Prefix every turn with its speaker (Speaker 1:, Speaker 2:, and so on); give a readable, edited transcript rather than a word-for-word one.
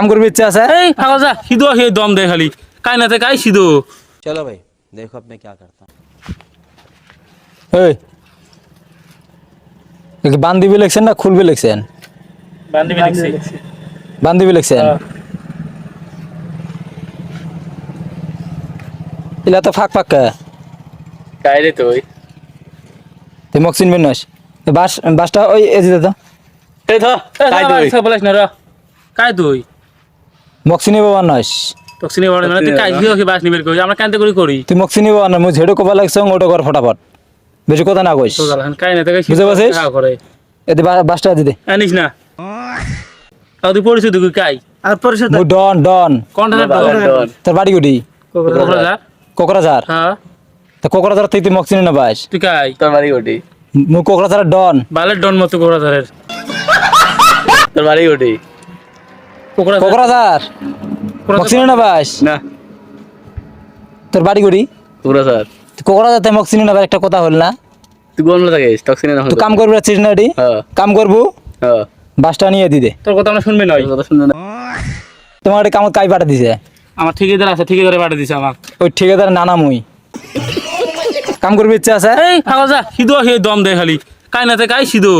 Speaker 1: কাম করবি ইচ্ছা আছে?
Speaker 2: এই ফাগল যা সিধু হে দম দে খালি কাই নাতে কাই সিধু
Speaker 3: चलो भाई देखो अब मैं क्या करता हूँ।
Speaker 1: এই একে বান্দিবি লিখছেন না খুলবি লিখছেন?
Speaker 2: বান্দিবি দেখছি
Speaker 1: বান্দিবি লিখছেন। ইলা তো ফাঁক ফাঁক
Speaker 2: কাই রে তুই
Speaker 1: তুই মক চিনবি নস বাসটা ওই এজিতে তো
Speaker 2: এই ধ কাই তুই বলিস না র কাই তুই
Speaker 1: মক চিনিব নস
Speaker 2: তকসিনি বড় না তুই কাই হিও কি বাস নিবের কই আমরা কানতে করি করি
Speaker 1: তুই মক চিনিব না মুই ঝেড়ো কবা লাগছং ওটা কর ফটাফট বেশি কথা না কইস
Speaker 2: তো গালান কাই নাতে কাই
Speaker 1: বুঝতে পারছিস?
Speaker 2: করে
Speaker 1: এতে বাসটা দিতে
Speaker 2: আনিস না তাও তুই পড়ছিস তুই কাই
Speaker 4: আর পরিষদ
Speaker 1: মুই ডন ডন
Speaker 2: কোনটা ডন
Speaker 1: তোর বাড়ি গুটি
Speaker 2: কোকরাঝার
Speaker 1: কোকরাঝার।
Speaker 2: হ্যাঁ
Speaker 1: তা কোকরাঝার থেকে তুই মক চিনি না বাস?
Speaker 2: তুই কাই
Speaker 3: তোর বাড়ি ওটি
Speaker 1: মুই কোকরাঝারের ডন।
Speaker 2: বালের ডন মতো কোকরাঝারের
Speaker 3: তোর বাড়ি ওটি
Speaker 1: কোকরাঝার মক চিনি না বাস?
Speaker 3: না
Speaker 1: তোর বাড়ি গুটি
Speaker 3: পুরো স্যার
Speaker 1: কোকরাঝার থেকে মক চিনি না বাস একটা কথা হল না?
Speaker 3: তুই কোন থাকিস টক্সিনে না
Speaker 1: তুই কাম করবি রাখছিস না এটি?
Speaker 3: হ্যাঁ
Speaker 1: কাম করবো
Speaker 3: হ্যাঁ
Speaker 1: বাসটা নিয়ে দিতে।
Speaker 2: তোর কথা আমরা শুনবি নয়
Speaker 3: কথা শুনলে না
Speaker 1: তোমার এটি কামত কাই পাঠা দিছে?
Speaker 2: আমার ঠিকাদার আছে ঠিকাদারে পাঠিয়ে দিছে আমাক
Speaker 1: ওই ঠিকাদার নানা মুই কাম করবি ইচ্ছা আছে?
Speaker 2: এই ফাগল যা সিধু হে দম দে খালি কাই নাতে কাই সিধু